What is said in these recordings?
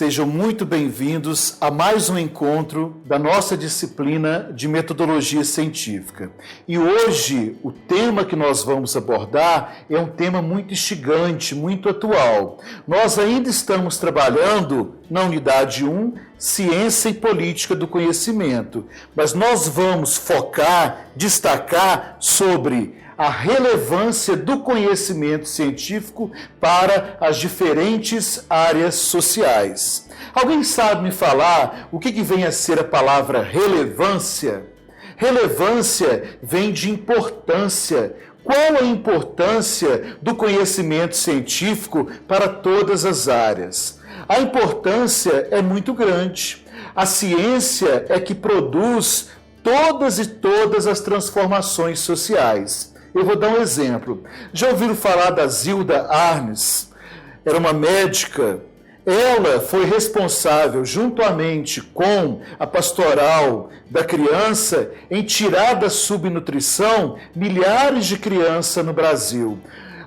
Sejam muito bem-vindos a mais um encontro da nossa disciplina de metodologia científica. E hoje o tema que nós vamos abordar é um tema muito instigante, muito atual. Nós ainda estamos trabalhando na unidade 1, Ciência e Política do Conhecimento, mas nós vamos focar, destacar sobre a relevância do conhecimento científico para as diferentes áreas sociais. Alguém sabe me falar o que vem a ser a palavra relevância? Relevância vem de importância. Qual a importância do conhecimento científico para todas as áreas? A importância é muito grande. A ciência é que produz todas as transformações sociais. Eu vou dar um exemplo. Já ouviram falar da Zilda Arnes? Era uma médica. Ela foi responsável, juntamente com a pastoral da criança, em tirar da subnutrição milhares de crianças no Brasil.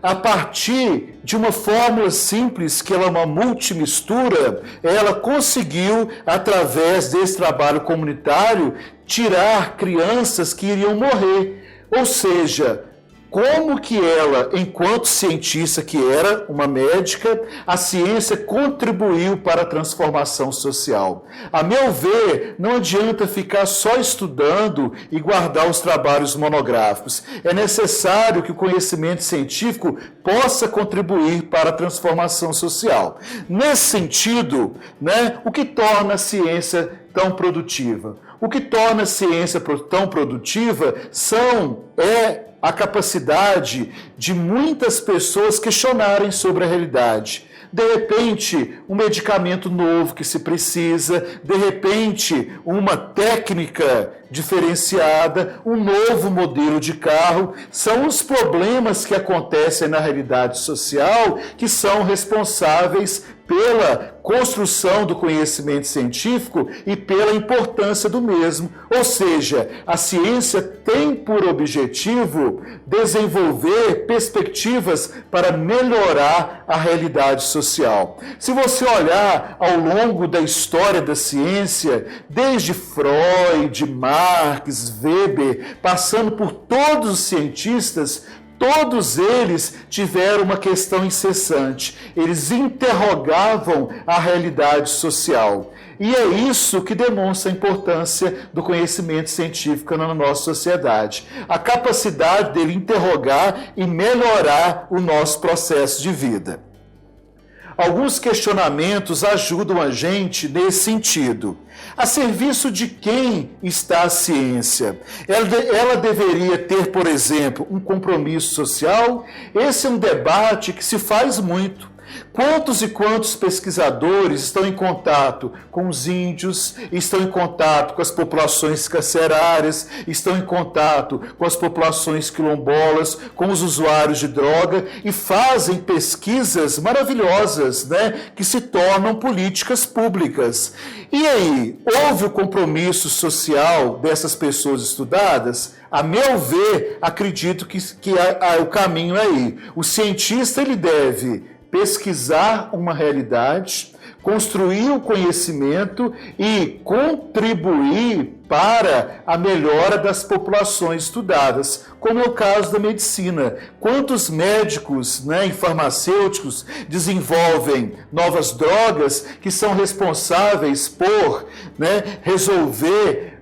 A partir de uma fórmula simples, que é uma multimistura, ela conseguiu, através desse trabalho comunitário, tirar crianças que iriam morrer. Ou seja, como que ela, enquanto cientista que era, uma médica, a ciência contribuiu para a transformação social. A meu ver, não adianta ficar só estudando e guardar os trabalhos monográficos. É necessário que o conhecimento científico possa contribuir para a transformação social. Nesse sentido, o que torna a ciência tão produtiva? O que torna a ciência tão produtiva é a capacidade de muitas pessoas questionarem sobre a realidade. De repente, um medicamento novo que se precisa, de repente, uma técnica diferenciada, um novo modelo de carro, são os problemas que acontecem na realidade social que são responsáveis pela construção do conhecimento científico e pela importância do mesmo. Ou seja, a ciência tem por objetivo desenvolver perspectivas para melhorar a realidade social. Se você olhar ao longo da história da ciência, desde Freud, Marx, Weber, passando por todos os cientistas, todos eles tiveram uma questão incessante. Eles interrogavam a realidade social. E é isso que demonstra a importância do conhecimento científico na nossa sociedade. A capacidade dele interrogar e melhorar o nosso processo de vida. Alguns questionamentos ajudam a gente nesse sentido. A serviço de quem está a ciência? Ela deveria ter, por exemplo, um compromisso social? Esse é um debate que se faz muito. Quantos e quantos pesquisadores estão em contato com os índios, estão em contato com as populações carcerárias, estão em contato com as populações quilombolas, com os usuários de droga e fazem pesquisas maravilhosas, que se tornam políticas públicas. E aí, houve o compromisso social dessas pessoas estudadas? A meu ver, acredito que o caminho é aí. O cientista ele deve pesquisar uma realidade, construir o conhecimento e contribuir para a melhora das populações estudadas, como é o caso da medicina. Quantos médicos e farmacêuticos desenvolvem novas drogas que são responsáveis por resolver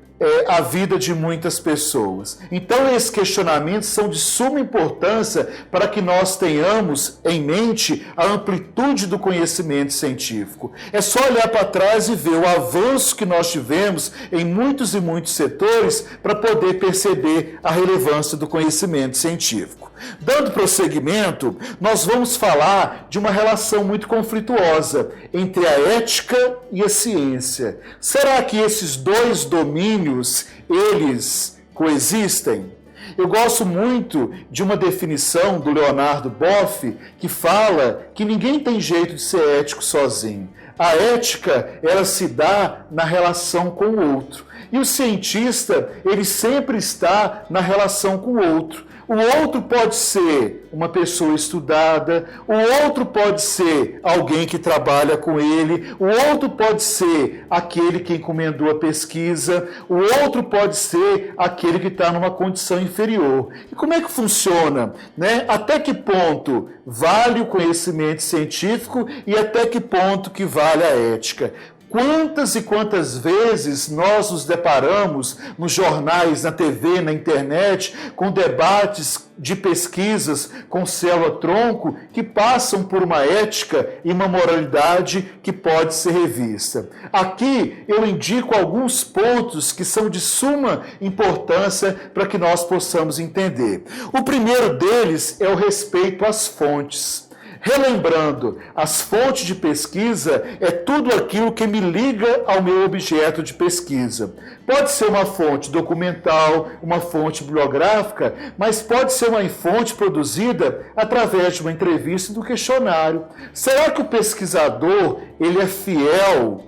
a vida de muitas pessoas. Então, esses questionamentos são de suma importância para que nós tenhamos em mente a amplitude do conhecimento científico. É só olhar para trás e ver o avanço que nós tivemos em muitos e muitos setores para poder perceber a relevância do conhecimento científico. Dando prosseguimento, nós vamos falar de uma relação muito conflituosa entre a ética e a ciência. Será que esses dois domínios, eles coexistem? Eu gosto muito de uma definição do Leonardo Boff, que fala que ninguém tem jeito de ser ético sozinho. A ética, ela se dá na relação com o outro. E o cientista, ele sempre está na relação com o outro. O outro pode ser uma pessoa estudada, o outro pode ser alguém que trabalha com ele, o outro pode ser aquele que encomendou a pesquisa, o outro pode ser aquele que está numa condição inferior. E como é que funciona, né? Até que ponto vale o conhecimento científico e até que ponto que vale a ética? Quantas e quantas vezes nós nos deparamos nos jornais, na TV, na internet, com debates de pesquisas com célula-tronco que passam por uma ética e uma moralidade que pode ser revista. Aqui eu indico alguns pontos que são de suma importância para que nós possamos entender. O primeiro deles é o respeito às fontes. Relembrando, as fontes de pesquisa é tudo aquilo que me liga ao meu objeto de pesquisa. Pode ser uma fonte documental, uma fonte bibliográfica, mas pode ser uma fonte produzida através de uma entrevista e do questionário. Será que o pesquisador ele é fiel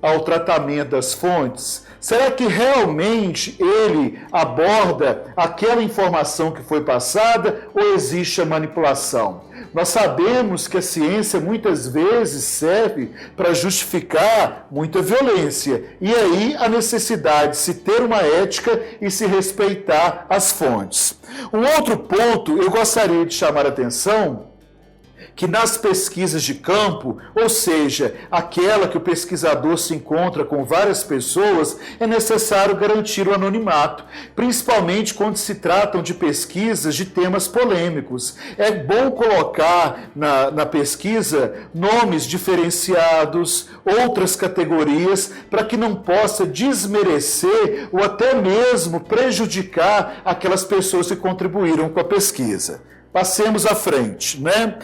ao tratamento das fontes? Será que realmente ele aborda aquela informação que foi passada ou existe a manipulação? Nós sabemos que a ciência muitas vezes serve para justificar muita violência. E aí a necessidade de se ter uma ética e se respeitar as fontes. Um outro ponto eu gostaria de chamar a atenção, que nas pesquisas de campo, ou seja, aquela que o pesquisador se encontra com várias pessoas, é necessário garantir o anonimato, principalmente quando se tratam de pesquisas de temas polêmicos. É bom colocar na pesquisa nomes diferenciados, outras categorias, para que não possa desmerecer ou até mesmo prejudicar aquelas pessoas que contribuíram com a pesquisa. Passemos à frente, né?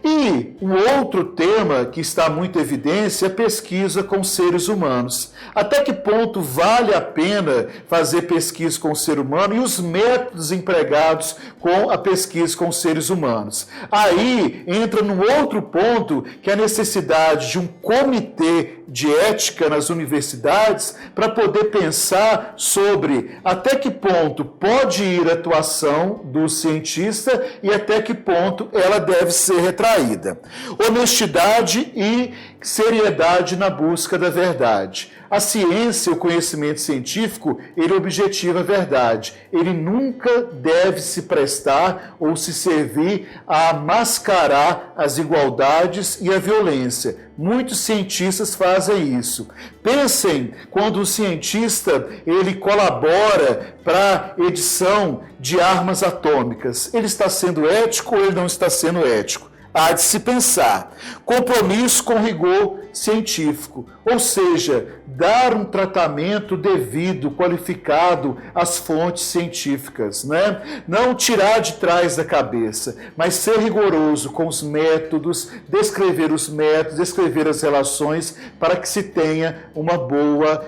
E um outro tema que está muito em evidência é a pesquisa com seres humanos. Até que ponto vale a pena fazer pesquisa com o ser humano e os métodos empregados com a pesquisa com seres humanos? Aí entra num outro ponto, que é a necessidade de um comitê de ética nas universidades para poder pensar sobre até que ponto pode ir a atuação do cientista e até que ponto ela deve ser retraída. Honestidade e seriedade na busca da verdade. A ciência, o conhecimento científico, ele objetiva a verdade. Ele nunca deve se prestar ou se servir a mascarar as desigualdades e a violência. Muitos cientistas fazem isso. Pensem quando o cientista ele colabora para a edição de armas atômicas. Ele está sendo ético ou ele não está sendo ético? Há de se pensar. Compromisso com rigor científico, ou seja, dar um tratamento devido, qualificado às fontes científicas, né? Não tirar de trás da cabeça, mas ser rigoroso com os métodos, descrever os métodos, descrever as relações para que se tenha uma boa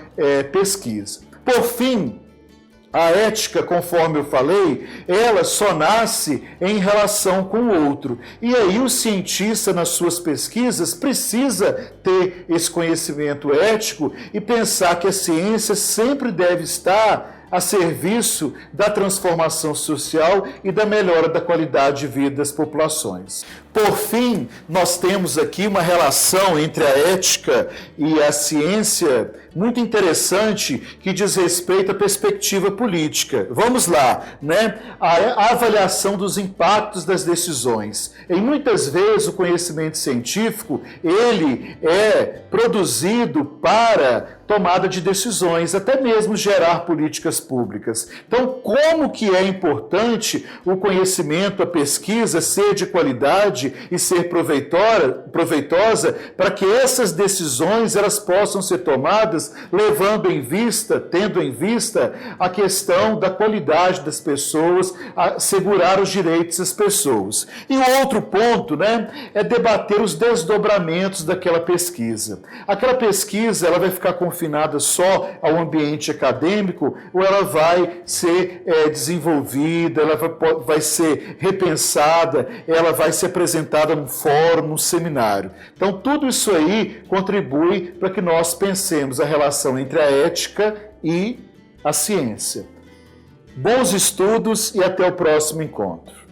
pesquisa. Por fim, a ética, conforme eu falei, ela só nasce em relação com o outro. E aí o cientista, nas suas pesquisas, precisa ter esse conhecimento ético e pensar que a ciência sempre deve estar a serviço da transformação social e da melhora da qualidade de vida das populações. Por fim, nós temos aqui uma relação entre a ética e a ciência muito interessante que diz respeito à perspectiva política. Vamos lá, né? A avaliação dos impactos das decisões. E muitas vezes o conhecimento científico, ele é produzido para tomada de decisões, até mesmo gerar políticas públicas. Então, como que é importante o conhecimento, a pesquisa ser de qualidade e ser proveitosa para que essas decisões elas possam ser tomadas levando em vista, tendo em vista a questão da qualidade das pessoas, assegurar os direitos das pessoas. E o outro ponto, né, é debater os desdobramentos daquela pesquisa. Aquela pesquisa ela vai ficar confinada só ao ambiente acadêmico ou ela vai ser desenvolvida, ela vai ser repensada, ela vai ser apresentada num fórum, num seminário. Então, tudo isso aí contribui para que nós pensemos a relação entre a ética e a ciência. bons estudos e até o próximo encontro.